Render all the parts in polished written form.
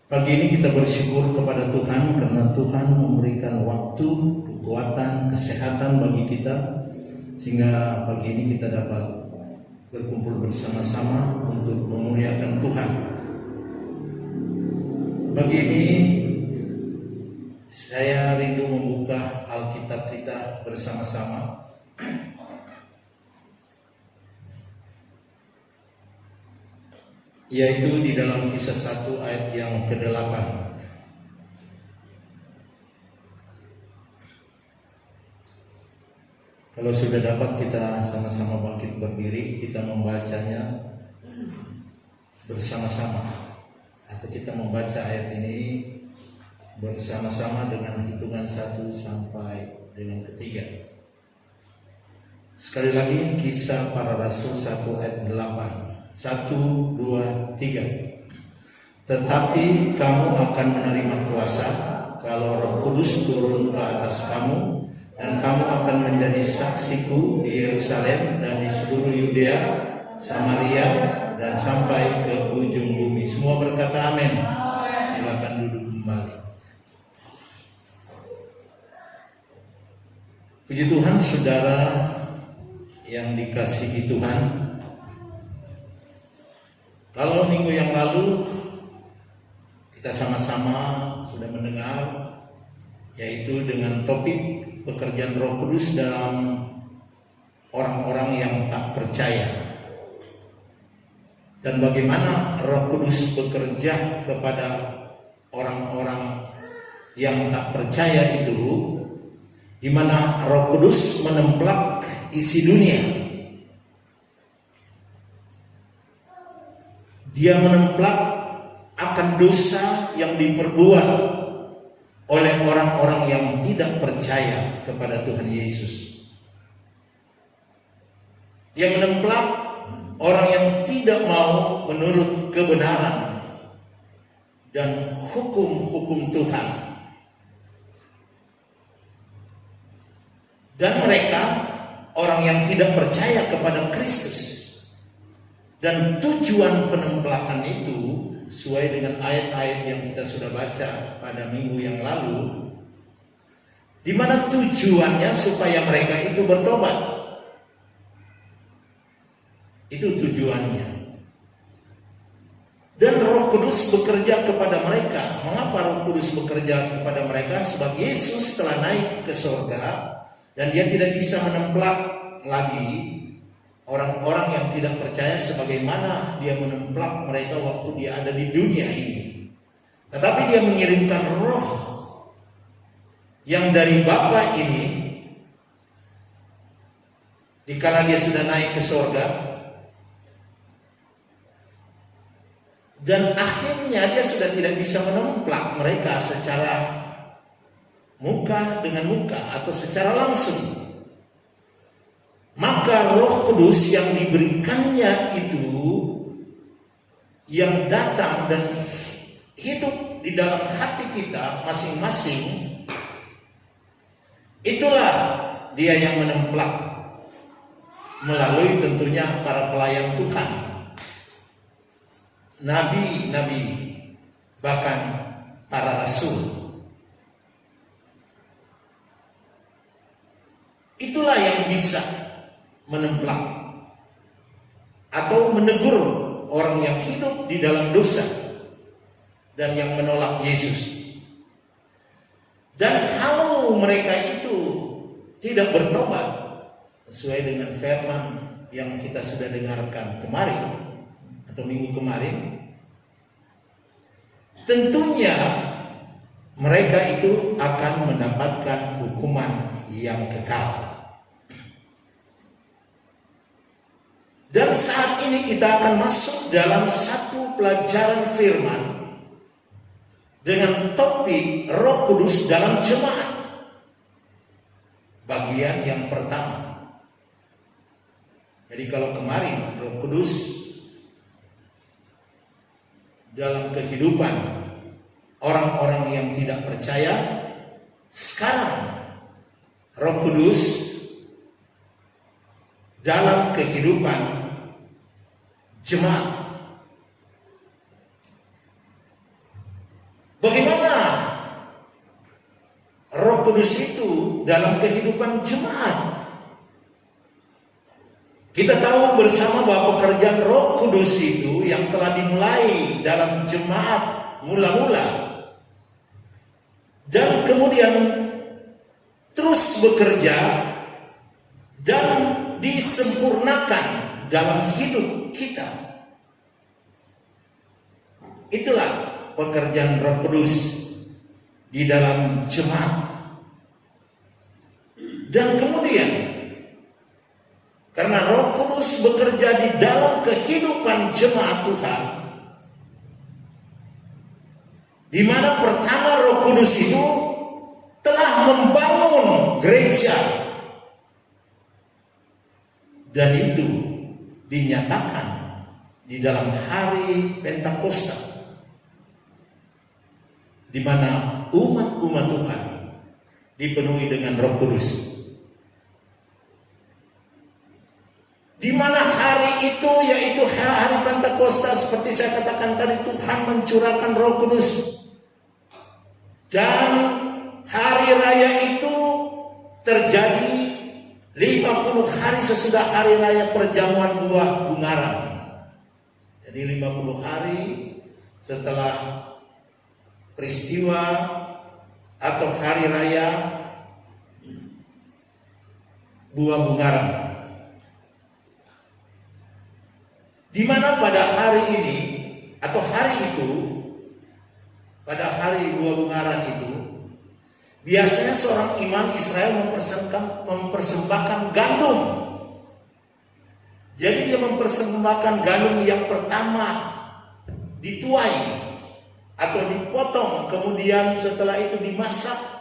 Pagi ini kita bersyukur kepada Tuhan karena Tuhan memberikan waktu, kekuatan, kesehatan bagi kita, sehingga pagi ini kita dapat berkumpul bersama-sama untuk memuliakan Tuhan. Pagi ini saya rindu membuka Alkitab kita bersama-sama. Yaitu di dalam Kisah 1 ayat yang ke-8. Kalau sudah dapat, kita sama-sama bangkit berdiri, kita membacanya bersama-sama, atau kita membaca ayat ini bersama-sama dengan hitungan 1 sampai dengan ke-3. Sekali lagi, Kisah Para Rasul 1 ayat 8. 1, 2, 3. Tetapi kamu akan menerima kuasa kalau Roh Kudus turun ke atas kamu, dan kamu akan menjadi saksiku di Yerusalem dan di seluruh Yudea, Samaria, dan sampai ke ujung bumi. Semua berkata amin. Silakan duduk kembali. Puji Tuhan, saudara yang dikasihi Tuhan. Kalau minggu yang lalu kita sama-sama sudah mendengar, yaitu dengan topik pekerjaan Roh Kudus dalam orang-orang yang tak percaya, dan bagaimana Roh Kudus bekerja kepada orang-orang yang tak percaya itu, di mana Roh Kudus menemplak isi dunia. Dia menemplak akan dosa yang diperbuat oleh orang-orang yang tidak percaya kepada Tuhan Yesus. Dia menemplak orang yang tidak mau menurut kebenaran dan hukum-hukum Tuhan. Dan mereka orang yang tidak percaya kepada Kristus. Dan tujuan penemplakan itu sesuai dengan ayat-ayat yang kita sudah baca pada minggu yang lalu, di mana tujuannya supaya mereka itu bertobat. Itu tujuannya. Dan Roh Kudus bekerja kepada mereka. Mengapa Roh Kudus bekerja kepada mereka? Sebab Yesus telah naik ke surga dan dia tidak bisa menemplak lagi orang-orang yang tidak percaya sebagaimana dia menemplak mereka waktu dia ada di dunia ini. Tetapi dia mengirimkan Roh yang dari Bapa ini, dikala dia sudah naik ke surga, dan akhirnya dia sudah tidak bisa menemplak mereka secara muka dengan muka atau secara langsung. Maka Roh Kudus yang diberikannya itu, yang datang dan hidup di dalam hati kita masing-masing, itulah dia yang menemplak melalui tentunya para pelayan Tuhan, nabi-nabi, bahkan para rasul. Itulah yang bisa menemplak atau menegur orang yang hidup di dalam dosa dan yang menolak Yesus. Dan kalau mereka itu tidak bertobat sesuai dengan firman yang kita sudah dengarkan kemarin atau minggu kemarin, tentunya mereka itu akan mendapatkan hukuman yang kekal. Dan saat ini kita akan masuk dalam satu pelajaran firman dengan topik Roh Kudus dalam jemaat. Bagian yang pertama. Jadi kalau kemarin Roh Kudus dalam kehidupan orang-orang yang tidak percaya, sekarang Roh Kudus dalam kehidupan jemaat. Kudus itu dalam kehidupan jemaat. Kita tahu bersama bahwa pekerjaan Roh Kudus itu yang telah dimulai dalam jemaat mula-mula dan kemudian terus bekerja dan disempurnakan dalam hidup kita. Itulah pekerjaan Roh Kudus di dalam jemaat. Dan kemudian karena Roh Kudus bekerja di dalam kehidupan jemaat Tuhan, di mana pertama Roh Kudus itu telah membangun gereja, dan itu dinyatakan di dalam hari Pentakosta, di mana umat-umat Tuhan dipenuhi dengan Roh Kudus. Di mana hari itu, yaitu hari Pentakosta, seperti saya katakan tadi, Tuhan mencurahkan Roh Kudus. Dan hari raya itu terjadi 50 hari sesudah hari raya perjamuan buah bungaran. Jadi 50 hari setelah peristiwa atau hari raya buah bungaran, di mana pada hari ini atau hari itu, pada hari buah bungaran itu, biasanya seorang imam Israel mempersembahkan gandum. Jadi dia mempersembahkan gandum yang pertama dituai atau dipotong, kemudian setelah itu dimasak.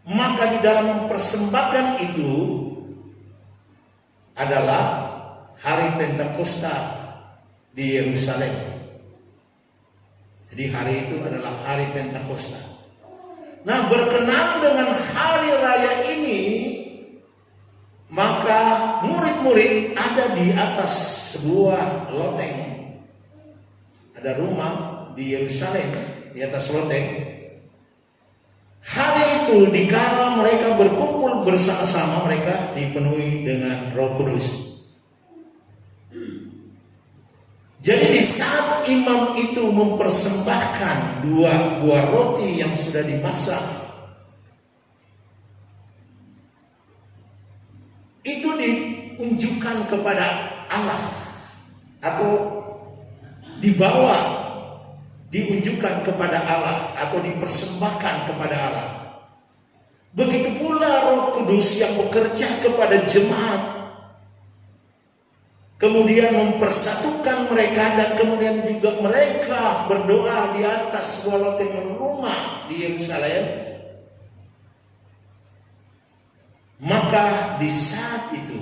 Maka di dalam mempersembahkan itu adalah hari Pentakosta di Yerusalem. Jadi hari itu adalah hari Pentakosta. Nah, berkenaan dengan hari raya ini, maka murid-murid ada di atas sebuah loteng. Ada rumah di Yerusalem di atas loteng. Hari itu dikala mereka berkumpul bersama-sama, mereka dipenuhi dengan Roh Kudus. Jadi di saat imam itu mempersembahkan 2 buah roti yang sudah dimasak, itu diunjukkan kepada Allah atau diunjukkan kepada Allah atau dipersembahkan kepada Allah. Begitu pula Roh Kudus yang bekerja kepada jemaat, kemudian mempersatukan mereka, dan kemudian juga mereka berdoa di atas sebuah loteng rumah di Yerusalem. Maka di saat itu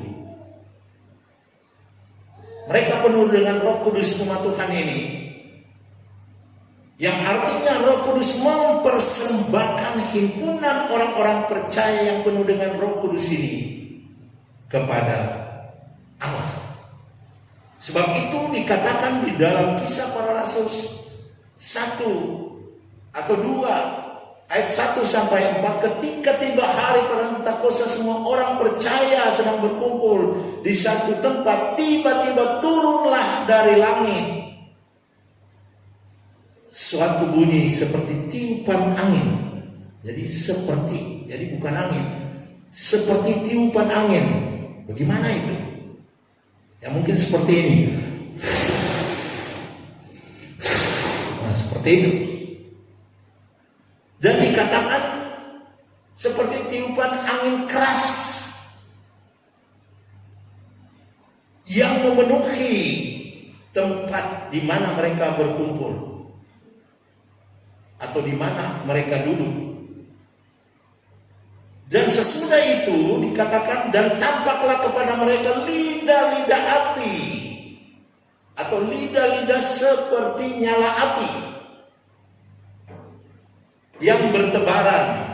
mereka penuh dengan Roh Kudus umat Tuhan ini, yang artinya Roh Kudus mempersembahkan himpunan orang-orang percaya yang penuh dengan Roh Kudus ini kepada Allah. Sebab itu dikatakan di dalam Kisah Para Rasul 1 atau 2 ayat 1 sampai 4, ketika tiba hari Pentakosta, semua orang percaya sedang berkumpul di satu tempat, tiba-tiba turunlah dari langit suatu bunyi seperti tiupan angin. Jadi bukan angin, seperti tiupan angin. Bagaimana itu? Ya mungkin seperti ini. Nah, seperti itu. Dan dikatakan seperti tiupan angin keras yang memenuhi tempat di mana mereka berkumpul atau di mana mereka duduk. Dan sesudah itu dikatakan, dan tampaklah kepada mereka lidah-lidah api atau lidah-lidah seperti nyala api yang bertebaran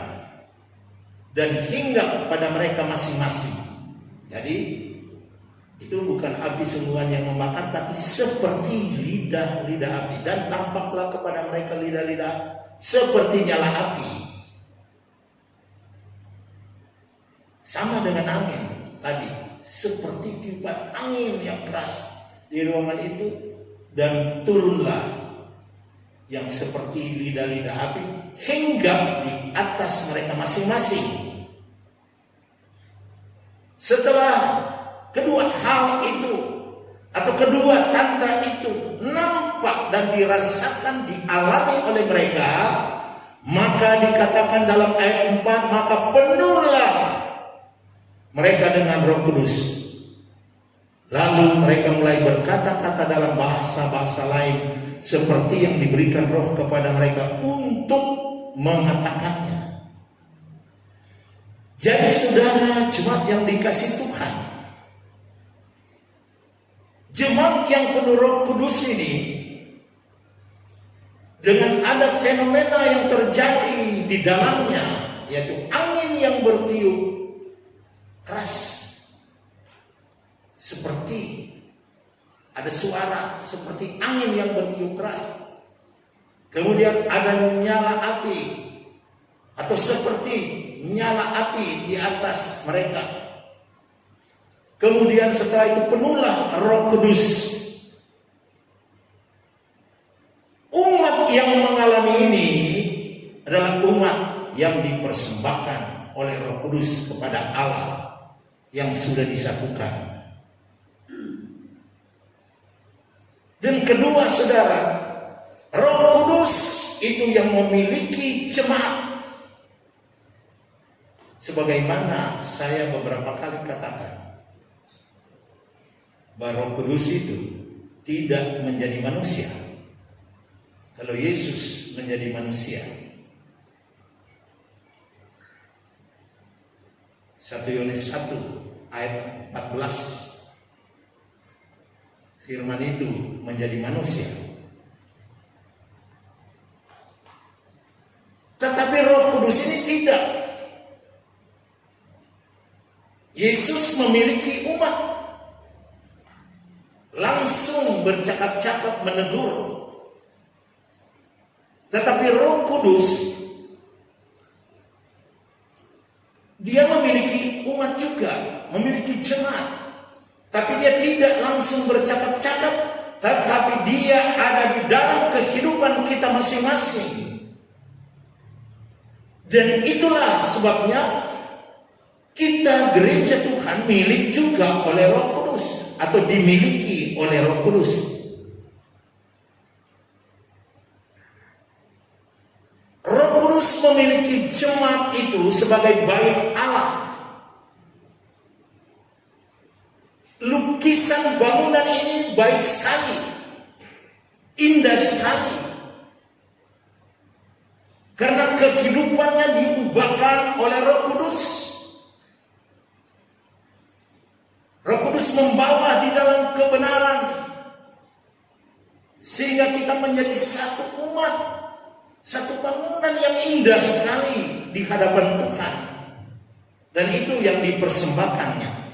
dan hinggap pada mereka masing-masing. Jadi itu bukan api sungguhan yang membakar, tapi seperti lidah-lidah api. Dan tampaklah kepada mereka lidah-lidah seperti nyala api. Sama dengan angin tadi, seperti tiupan angin yang keras di ruangan itu, dan turunlah yang seperti lidah-lidah api hingga di atas mereka masing-masing. Setelah kedua hal itu atau kedua tanda itu nampak dan dirasakan, dialami oleh mereka, maka dikatakan dalam ayat 4, maka penuhlah mereka dengan Roh Kudus. Lalu mereka mulai berkata-kata dalam bahasa-bahasa lain seperti yang diberikan Roh kepada mereka untuk mengatakannya. Jadi saudara, jemaat yang dikasih Tuhan, jemaat yang penuh Roh Kudus ini, dengan ada fenomena yang terjadi di dalamnya, yaitu angin yang bertiup keras, seperti ada suara seperti angin yang bertiup keras. Kemudian ada nyala api atau seperti nyala api di atas mereka. Kemudian setelah itu penuhlah Roh Kudus. Umat yang mengalami ini adalah umat yang dipersembahkan oleh Roh Kudus kepada Allah yang sudah disatukan. Dan kedua saudara, Roh Kudus itu yang memiliki jemaat. Sebagaimana saya beberapa kali katakan, bahwa Roh Kudus itu tidak menjadi manusia. Kalau Yesus menjadi manusia, 1 Yohanes 1 ayat 14, firman itu menjadi manusia. Tetapi Roh Kudus ini tidak. Yesus memiliki umat, langsung bercakap-cakap menegur. Tetapi Roh Kudus, dia memiliki umat juga, memiliki jemaat. Tapi dia tidak langsung bercakap-cakap, tetapi dia ada di dalam kehidupan kita masing-masing. Dan itulah sebabnya kita gereja Tuhan milik juga oleh Roh Kudus, atau dimiliki oleh Roh Kudus. Roh Kudus memiliki jemaat itu sebagai bait Allah. Lukisan bangunan ini baik sekali, indah sekali, karena kehidupannya diubahkan oleh Roh Kudus. Roh Kudus membawa di dalam kebenaran, sehingga kita menjadi satu umat, satu bangunan yang indah sekali di hadapan Tuhan. Dan itu yang dipersembahkannya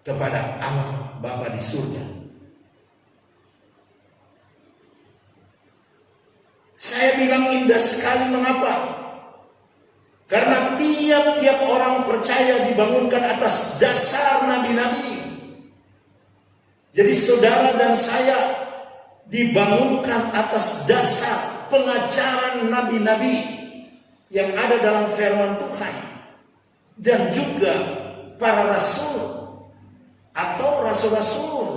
kepada Allah Bapa di surga. Saya bilang indah sekali, mengapa? Karena tiap-tiap orang percaya dibangunkan atas dasar nabi-nabi. Jadi saudara dan saya dibangunkan atas dasar pengajaran nabi-nabi yang ada dalam firman Tuhan, dan juga para rasul atau rasul-rasul,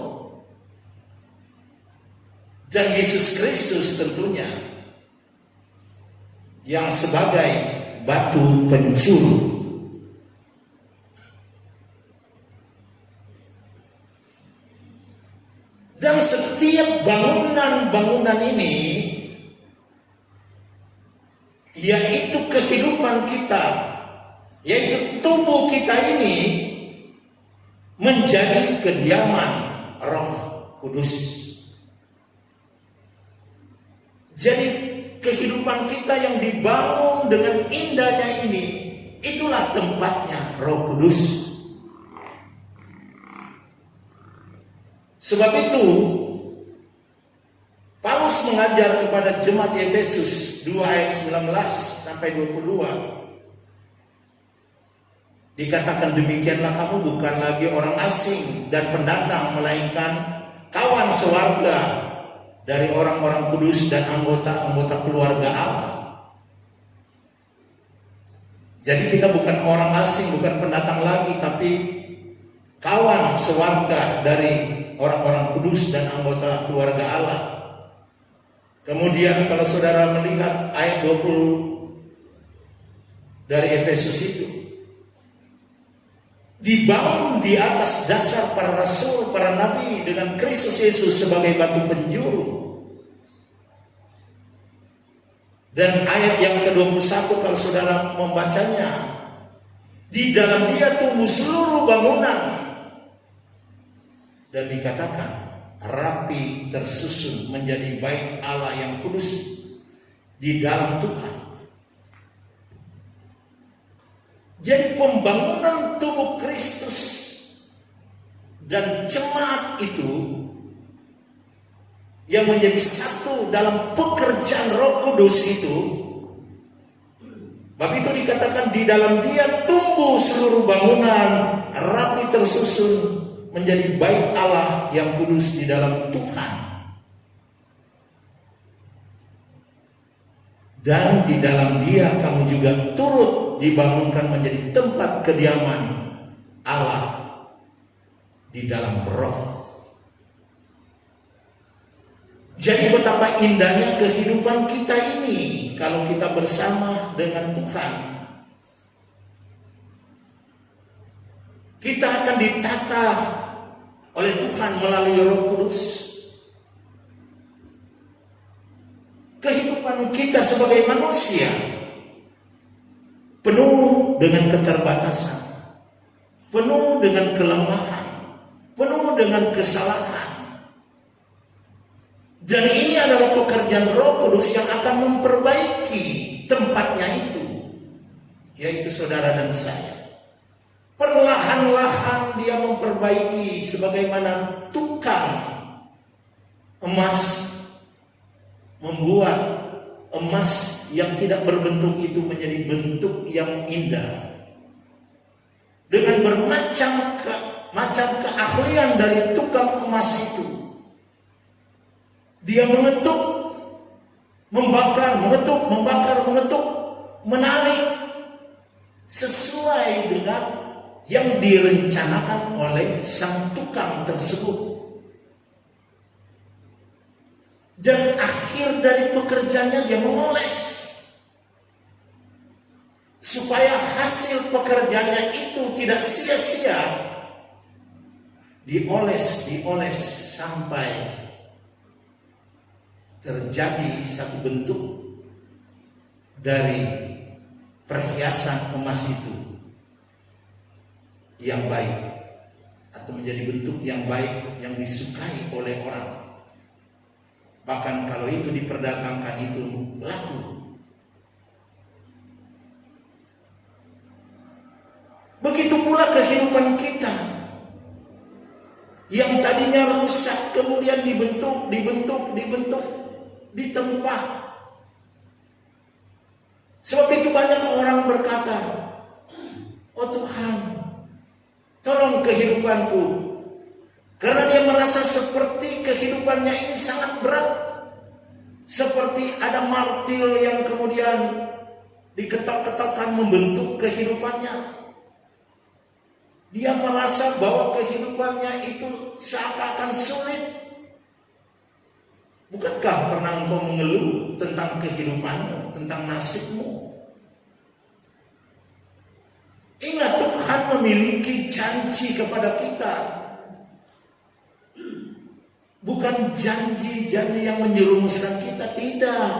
dan Yesus Kristus tentunya yang sebagai batu pencuru. Dan setiap bangunan-bangunan ini, yaitu kehidupan kita, yaitu tubuh kita ini, menjadi kediaman Roh Kudus. Jadi kehidupan kita yang dibangun dengan indahnya ini, itulah tempatnya Roh Kudus. Sebab itu Paulus mengajar kepada jemaat Efesus 2 ayat 19 sampai 22. Dikatakan demikianlah kamu bukan lagi orang asing dan pendatang, melainkan kawan sewarga dari orang-orang kudus dan anggota-anggota keluarga Allah. Jadi kita bukan orang asing, bukan pendatang lagi, tapi kawan sewarga dari orang-orang kudus dan anggota keluarga Allah. Kemudian kalau saudara melihat ayat 20 dari Efesus itu, dibangun di atas dasar para rasul, para nabi, dengan Kristus Yesus sebagai batu penjuru. Dan ayat yang ke-21 kalau saudara membacanya, di dalam dia tumbuh seluruh bangunan, dan dikatakan rapi tersusun menjadi bait Allah yang kudus di dalam Tuhan. Jadi pembangunan tubuh Kristus dan jemaat itu yang menjadi satu dalam pekerjaan Roh Kudus itu, bab itu dikatakan di dalam dia tumbuh seluruh bangunan rapi tersusun menjadi bait Allah yang kudus di dalam Tuhan. Dan di dalam dia kamu juga turut dibangunkan menjadi tempat kediaman Allah di dalam Roh. Jadi betapa indahnya kehidupan kita ini kalau kita bersama dengan Tuhan. Kita akan ditata oleh Tuhan melalui Roh Kudus. Kehidupan kita sebagai manusia penuh dengan keterbatasan, penuh dengan kelemahan, penuh dengan kesalahan. Dan ini adalah pekerjaan Roh Kudus yang akan memperbaiki tempatnya itu, yaitu saudara dan saya. Perlahan-lahan dia memperbaiki sebagaimana tukang emas membuat emas yang tidak berbentuk itu menjadi bentuk yang indah. Dengan bermacam keahlian dari tukang emas itu, dia mengetuk, membakar, mengetuk, menarik sesuai dengan yang direncanakan oleh sang tukang tersebut. Dan akhir dari pekerjaannya dia mengoles supaya hasil pekerjaannya itu tidak sia-sia. Dioles sampai terjadi satu bentuk dari perhiasan emas itu yang baik, atau menjadi bentuk yang baik yang disukai oleh orang. Bahkan kalau itu diperdagangkan itu laku. Begitu pula kehidupan kita yang tadinya rusak kemudian dibentuk, ditempa. Sebab itu banyak orang berkata, "Oh Tuhan, tolong kehidupanku." Karena dia merasa seperti kehidupannya ini sangat berat. Seperti ada martil yang kemudian diketok-ketokkan membentuk kehidupannya. Dia merasa bahwa kehidupannya itu seakan-akan sulit. Bukankah pernah engkau mengeluh tentang kehidupanmu, tentang nasibmu? Ingat, Tuhan memiliki janji kepada kita. Bukan janji-janji yang menjerumuskan kita, tidak.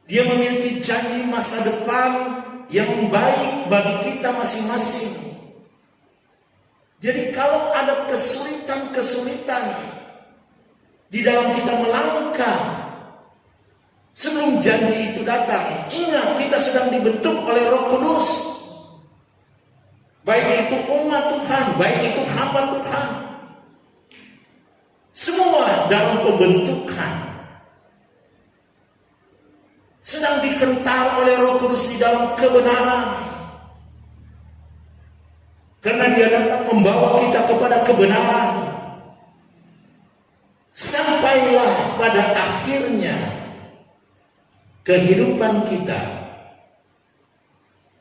Dia memiliki janji masa depan yang baik bagi kita masing-masing. Jadi kalau ada kesulitan-kesulitan di dalam kita melangkah sebelum janji itu datang, ingat kita sedang dibentuk oleh Roh Kudus. Baik itu umat Tuhan, baik itu hamba Tuhan. dalam pembentukan, sedang dikental oleh Roh Kudus di dalam kebenaran. Karena Dia datang membawa kita kepada kebenaran. Sampailah pada akhirnya kehidupan kita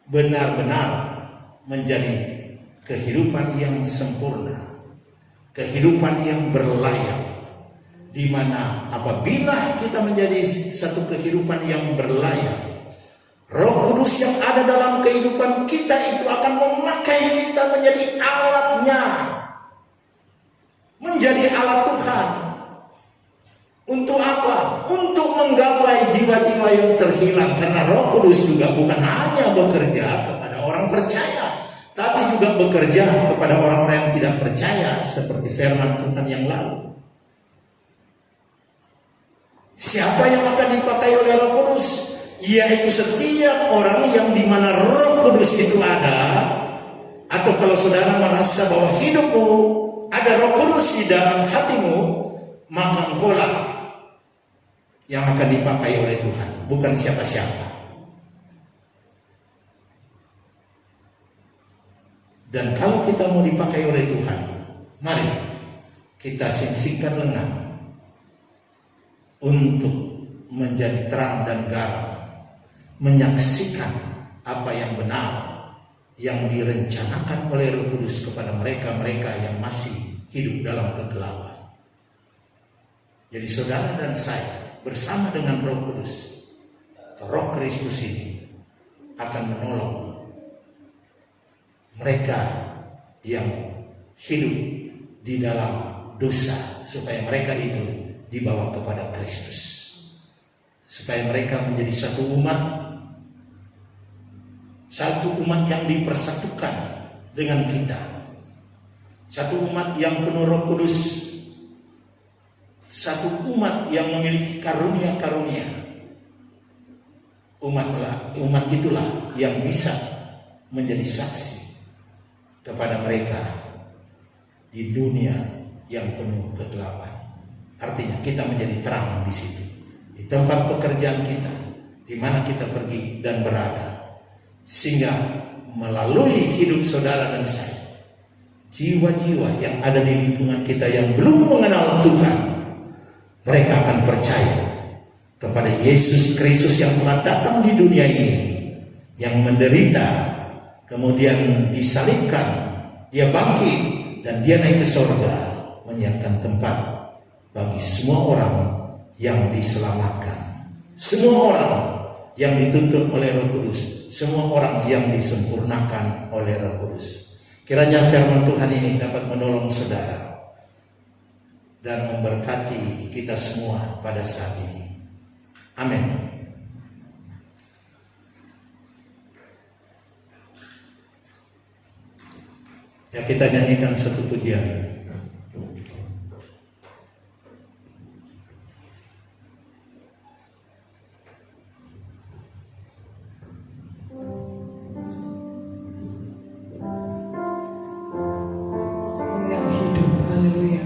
benar-benar menjadi kehidupan yang sempurna, kehidupan yang berlayak, di mana apabila kita menjadi satu kehidupan yang berlayak, Roh Kudus yang ada dalam kehidupan kita itu akan memakai kita menjadi alatnya, menjadi alat Tuhan. Untuk apa? Untuk menggapai jiwa-jiwa yang terhilang. Karena Roh Kudus juga bukan hanya bekerja kepada orang percaya, tapi juga bekerja kepada orang-orang yang tidak percaya, seperti firman Tuhan yang lalu. Siapa yang akan dipakai oleh Roh Kudus? Yaitu setiap orang yang dimana Roh Kudus itu ada. Atau kalau saudara merasa bahwa hidupmu ada Roh Kudus di dalam hatimu, maka engkaulah yang akan dipakai oleh Tuhan, bukan siapa-siapa. Dan kalau kita mau dipakai oleh Tuhan, mari kita singkirkan lengan untuk menjadi terang dan garam, menyaksikan apa yang benar yang direncanakan oleh Roh Kudus kepada mereka-mereka yang masih hidup dalam kegelapan. Jadi saudara dan saya bersama dengan Roh Kudus, Roh Kristus ini akan menolong mereka yang hidup di dalam dosa, supaya mereka itu dibawa kepada Kristus, supaya mereka menjadi satu umat yang dipersatukan dengan kita, satu umat yang penuh Roh Kudus, satu umat yang memiliki karunia-karunia. Umat itulah yang bisa menjadi saksi kepada mereka di dunia yang penuh kegelapan. Artinya kita menjadi terang di situ, di tempat pekerjaan kita, di mana kita pergi dan berada, sehingga melalui hidup saudara dan saya, jiwa-jiwa yang ada di lingkungan kita yang belum mengenal Tuhan, mereka akan percaya kepada Yesus Kristus yang telah datang di dunia ini, yang menderita, kemudian disalibkan, Dia bangkit, dan Dia naik ke surga, menyiapkan tempat bagi semua orang yang diselamatkan, semua orang yang dituntun oleh Roh Kudus, semua orang yang disempurnakan oleh Roh Kudus. Kiranya firman Tuhan ini dapat menolong saudara dan memberkati kita semua pada saat ini. Amin. Ya, kita nyanyikan satu pujian. Yang hidup, haleluya.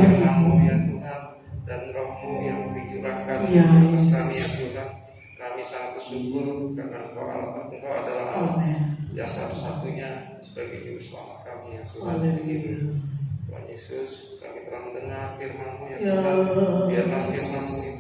firman-Mu ya Tuhan, dan Roh-Mu yang dicurahkan Ya, atas Yesus. kami ya Tuhan. Kami sangat bersyukur karena Engkau adalah Allah Amin. yang satu-satunya sebagai juru selamat kami ya Tuhan. Haleluya. Tuhan Yesus, kami telah mendengar firman-Mu ya Ya, Tuhan. Biarlah Yesus. firman-Mu